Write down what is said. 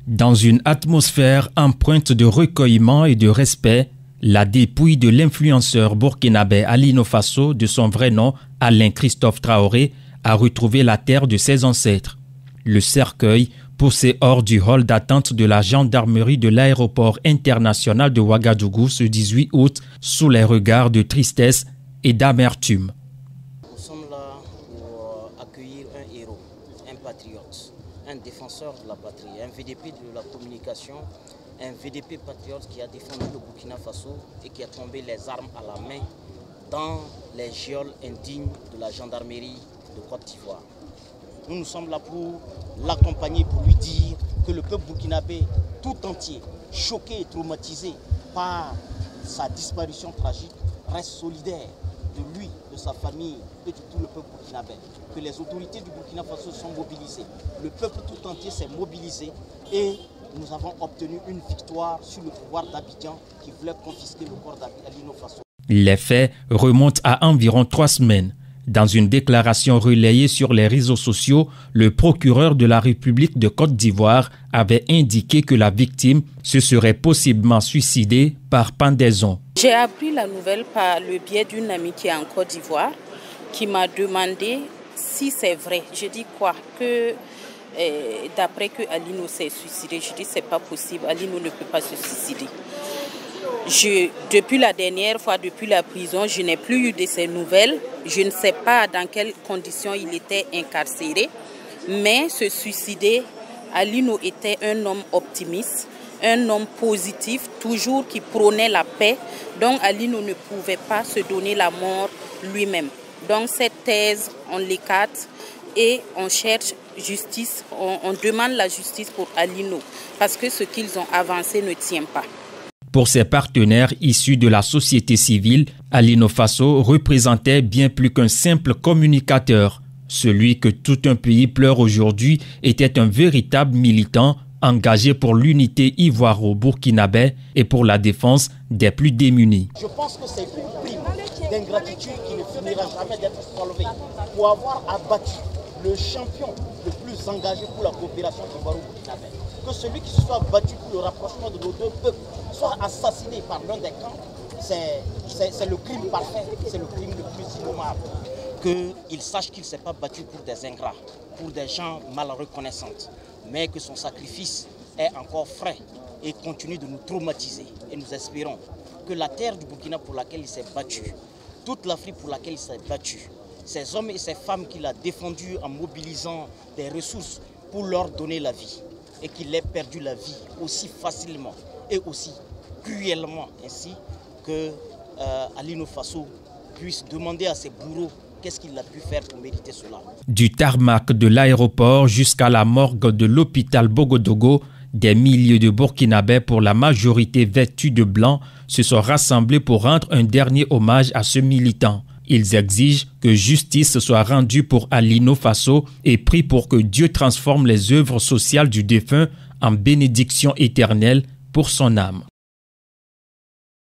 Dans une atmosphère empreinte de recueillement et de respect, la dépouille de l'influenceur burkinabé Alino Fasso, de son vrai nom Alain Christophe Traoré, a retrouvé la terre de ses ancêtres. Le cercueil, poussé hors du hall d'attente de la gendarmerie de l'aéroport international de Ouagadougou ce 18 août, sous les regards de tristesse et d'amertume. Nous sommes là pour accueillir un héros, un patriote, un défenseur de la patrie, un VDP de la communication, un VDP patriote qui a défendu le Burkina Faso et qui a tombé les armes à la main dans les geôles indignes de la gendarmerie de Côte d'Ivoire. Nous sommes là pour l'accompagner, pour lui dire que le peuple burkinabé tout entier, choqué et traumatisé par sa disparition tragique, reste solidaire de lui, de sa famille et de tout le peuple burkinabé. Que les autorités du Burkina Faso sont mobilisées. Le peuple tout entier s'est mobilisé et nous avons obtenu une victoire sur le pouvoir d'Abidjan qui voulait confisquer le corps d'Alino Fasso. Les faits remontent à environ 3 semaines. Dans une déclaration relayée sur les réseaux sociaux, le procureur de la République de Côte d'Ivoire avait indiqué que la victime se serait possiblement suicidée par pendaison. J'ai appris la nouvelle par le biais d'une amie qui est en Côte d'Ivoire, qui m'a demandé si c'est vrai. Je dis quoi? Que d'après que Alino s'est suicidé, je dis c'est pas possible, Alino ne peut pas se suicider. Depuis la dernière fois, depuis la prison, je n'ai plus eu de ces nouvelles. Je ne sais pas dans quelles conditions il était incarcéré. Mais se suicider, Alino était un homme optimiste, un homme positif, toujours qui prônait la paix. Donc Alino ne pouvait pas se donner la mort lui-même. Donc cette thèse, on l'écarte et on cherche justice, on demande la justice pour Alino. Parce que ce qu'ils ont avancé ne tient pas. Pour ses partenaires issus de la société civile, Alino Fasso représentait bien plus qu'un simple communicateur. Celui que tout un pays pleure aujourd'hui était un véritable militant engagé pour l'unité ivoiro-burkinabé et pour la défense des plus démunis. Je pense que c'est une prime d'ingratitude qui ne finira jamais d'être solvée pour avoir abattu le champion le plus engagé pour la coopération ivoiro-burkinabé. Que celui qui se soit battu pour le rapprochement de nos deux peuples soit assassiné par l'un des camps, c'est le crime parfait, c'est le crime le plus innommable. Qu'il sache qu'il ne s'est pas battu pour des ingrats, pour des gens mal reconnaissants, mais que son sacrifice est encore frais et continue de nous traumatiser. Et nous espérons que la terre du Burkina pour laquelle il s'est battu, toute l'Afrique pour laquelle il s'est battu, ces hommes et ces femmes qu'il a défendus en mobilisant des ressources pour leur donner la vie, et qu'il ait perdu la vie aussi facilement et aussi cruellement, ainsi que Alino Fasso puisse demander à ses bourreaux qu'est-ce qu'il a pu faire pour mériter cela. Du tarmac de l'aéroport jusqu'à la morgue de l'hôpital Bogodogo, des milliers de Burkinabés, pour la majorité vêtus de blanc, se sont rassemblés pour rendre un dernier hommage à ce militant. Ils exigent que justice soit rendue pour Alino Fasso et prient pour que Dieu transforme les œuvres sociales du défunt en bénédiction éternelle pour son âme.